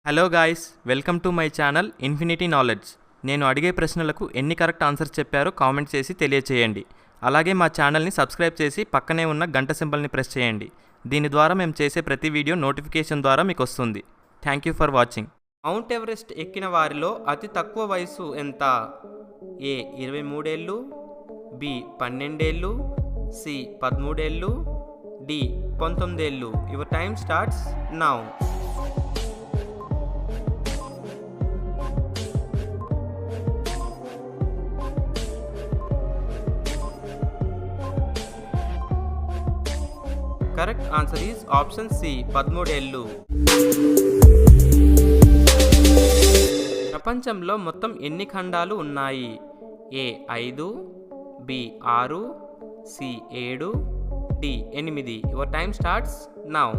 Hello guys, welcome to my channel infinity knowledge. నేను అడిగే ప్రశ్నలకు ఎన్ని కరెక్ట్ ఆన్సర్స్ చెప్పారో కామెంట్ చేసి తెలియచేయండి. అలాగే మా ఛానల్ని సబ్స్క్రైబ్ చేసి పక్కనే ఉన్న గంట సింబల్ని ప్రెస్ చేయండి. దీని ద్వారా మేము చేసే ప్రతి వీడియో నోటిఫికేషన్ ద్వారా మీకు వస్తుంది. Thank you for watching. Mount Everest ఎక్కిన వారిలో అతి తక్కువ వయసు ఎంత? ఏ 23 ఏళ్ళు, బి 12 ఏళ్ళు, సి 13 ఏళ్ళు, డి 19 ఏళ్ళు. Your time starts now. Correct answer is option C 13 ఏళ్ళు. ప్రపంచంలో మొత్తం ఎన్ని ఖండాలు ఉన్నాయి? A 5, B 6, C 7, D 8. Your time starts now.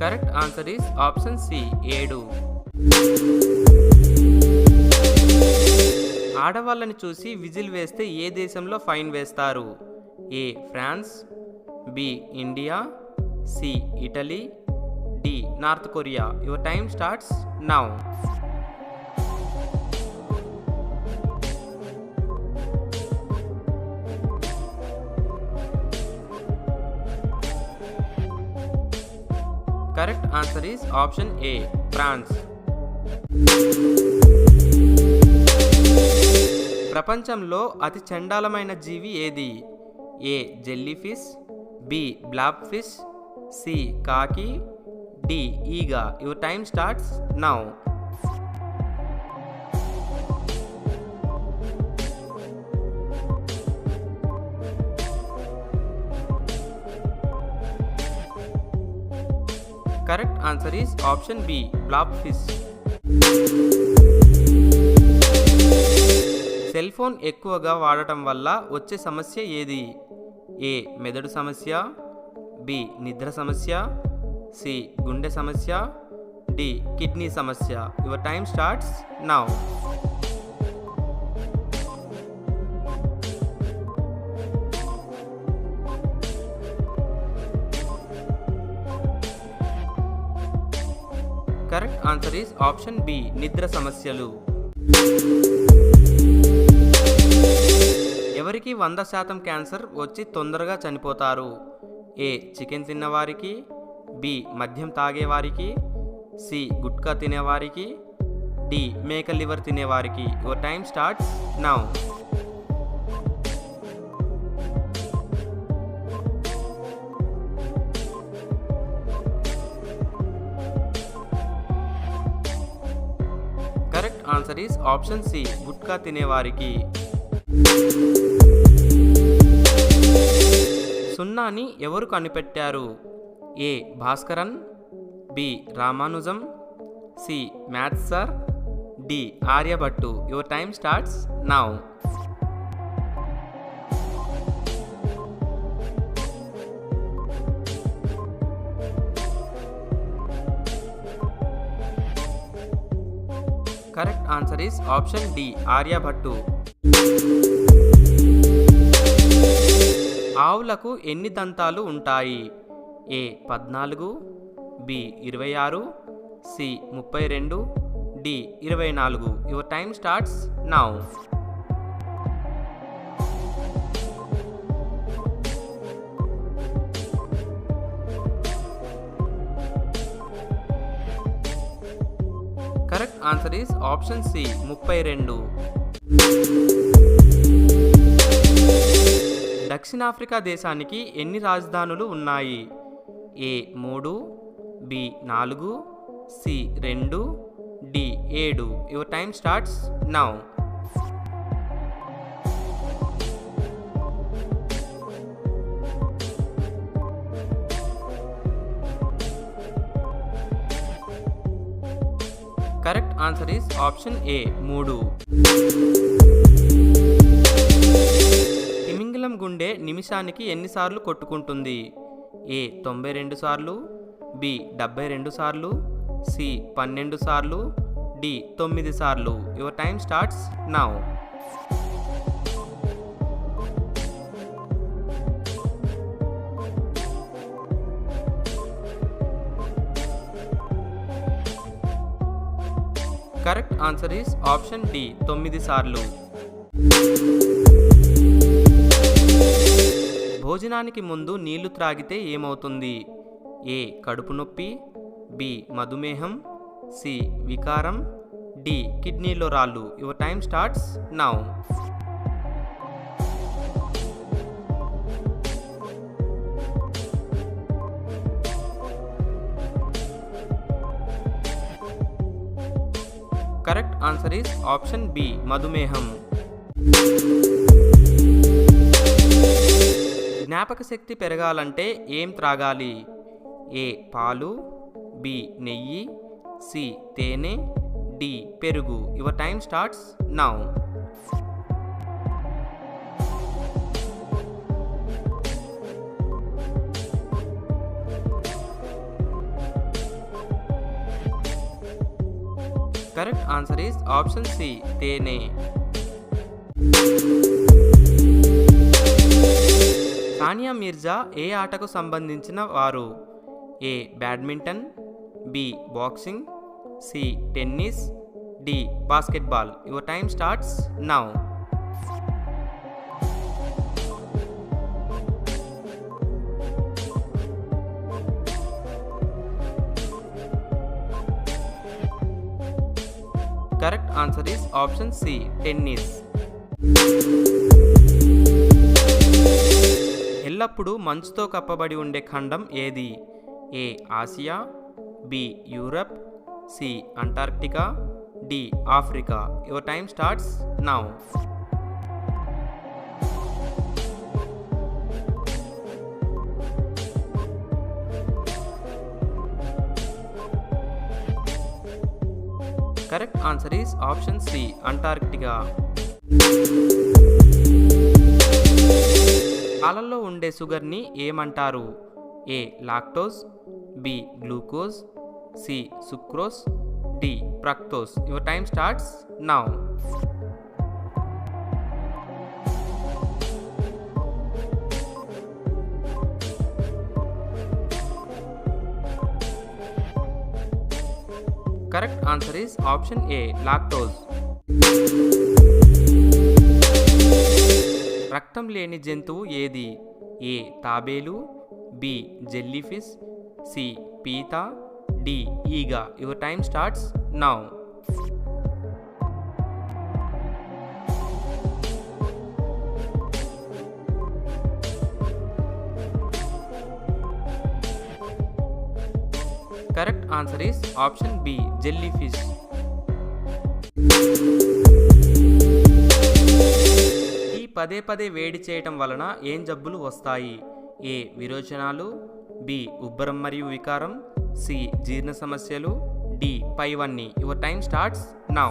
Correct answer is option C 7. ఆడవాళ్ళని చూసి విజిల్ వేస్తే ఏ దేశంలో ఫైన్ వేస్తారు? A France, B India, C Italy, D North Korea. Your time starts now. Correct answer is option A France. ప్రపంచంలో అతి చండాలమైన జీవి ఏది? ఏ jellyfish, B blob fish, C కాకి, డి ఈగ. Your time starts now. Correct answer is option B blob fish. Cell phone ఎక్కువగా వాడటం వల్ల వచ్చే సమస్య ఏది? ఏ మెదడు సమస్య, బి నిద్ర సమస్య, సి గుండె సమస్య, డి కిడ్నీ సమస్య. Your time starts now. Correct answer is option B నిద్ర సమస్యలు. ఎవరికి 100% క్యాన్సర్ వచ్చి తొందరగా చనిపోతారు? ఏ చికెన్ తిన్నవారికి, బి మద్యం తాగేవారికి, సి గుట్కా తినేవారికి, డి మేక లివర్ తినేవారికి. Your time starts now. Correct answer is option C gutka తినేవారికి. సున్నాని ఎవరు కనిపెట్టారు? A Bhaskaran, B Ramanujam, C maths sir, D Aryabhatta. Your time starts now. Correct answer is option D Aryabhatta. ఆవులకు ఎన్ని దంతాలు ఉంటాయి? A 14, B 26, C 32, D 24. Your time starts now. Correct answer is option C 32. దక్షిణాఫ్రికా దేశానికి ఎన్ని రాజధానులు ఉన్నాయి? A 3, B 4, C 2, D 7. Your time starts now. Correct answer is option A 3. తిమింగలం గుండె నిమిషానికి ఎన్నిసార్లు కొట్టుకుంటుంది? ఏ 92 సార్లు, బి 72 సార్లు, సి 12 సార్లు, డి 9 సార్లు. Your time starts now. Correct answer is option D 9 సార్లు. భోజనానికి ముందు నీళ్లు త్రాగితే ఏమవుతుంది? ఏ కడుపు నొప్పి, బి మధుమేహం, సి వికారం, డి కిడ్నీలో రాళ్ళు. Your time starts now. Correct answer is option B మధుమేహం. జ్ఞాపక శక్తి పెరగాలంటే ఏం త్రాగాలి? ఏ పాలు, బి నెయ్యి, సి తేనె, డి పెరుగు. Your time starts now. Correct answer is option C తేనె. సానియా మీర్జా ఏ ఆటకు సంబంధించిన వారు? A badminton, B boxing, C tennis, D basketball. Your time starts now. Correct answer is option C tennis. ఎల్లప్పుడూ మంచుతో కప్పబడి ఉండే ఖండం ఏది? A Asia, B Europe, C Antarctica, D Africa. Your time starts now. Correct answer is option C Antarctica. పాలల్లో ఉండే షుగర్ని ఏమంటారు? A lactose, B glucose, C sucrose, D fructose. Your time starts now. Correct answer is option A lactose. రక్తం లేని జంతువు ఏది? A తాబేలు, B jellyfish, C పీత, డి ఈగ. Your time starts now. Correct answer is option B jellyfish. ఈ పదే పదే వేడి చేయటం వలన ఏం జబ్బులు వస్తాయి? ఏ విరోచనాలు, బి ఉబ్బరం మరియు వికారం, సి జీర్ణ సమస్యలు, డి పైవన్నీ. Your time starts now.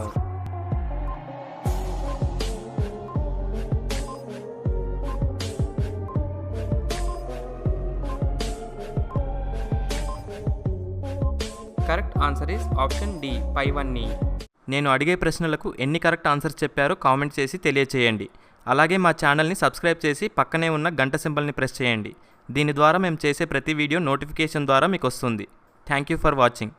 Correct answer is option D పైవన్నీ. నేను అడిగే ప్రశ్నలకు ఎన్ని కరెక్ట్ ఆన్సర్స్ చెప్పారో కామెంట్ చేసి తెలియచేయండి. అలాగే మా ఛానల్ని సబ్స్క్రైబ్ చేసి పక్కనే ఉన్న గంట సింబల్ని ప్రెస్ చేయండి. దీని ద్వారా మేము చేసే ప్రతి వీడియో నోటిఫికేషన్ ద్వారా మీకు వస్తుంది. Thank you for watching.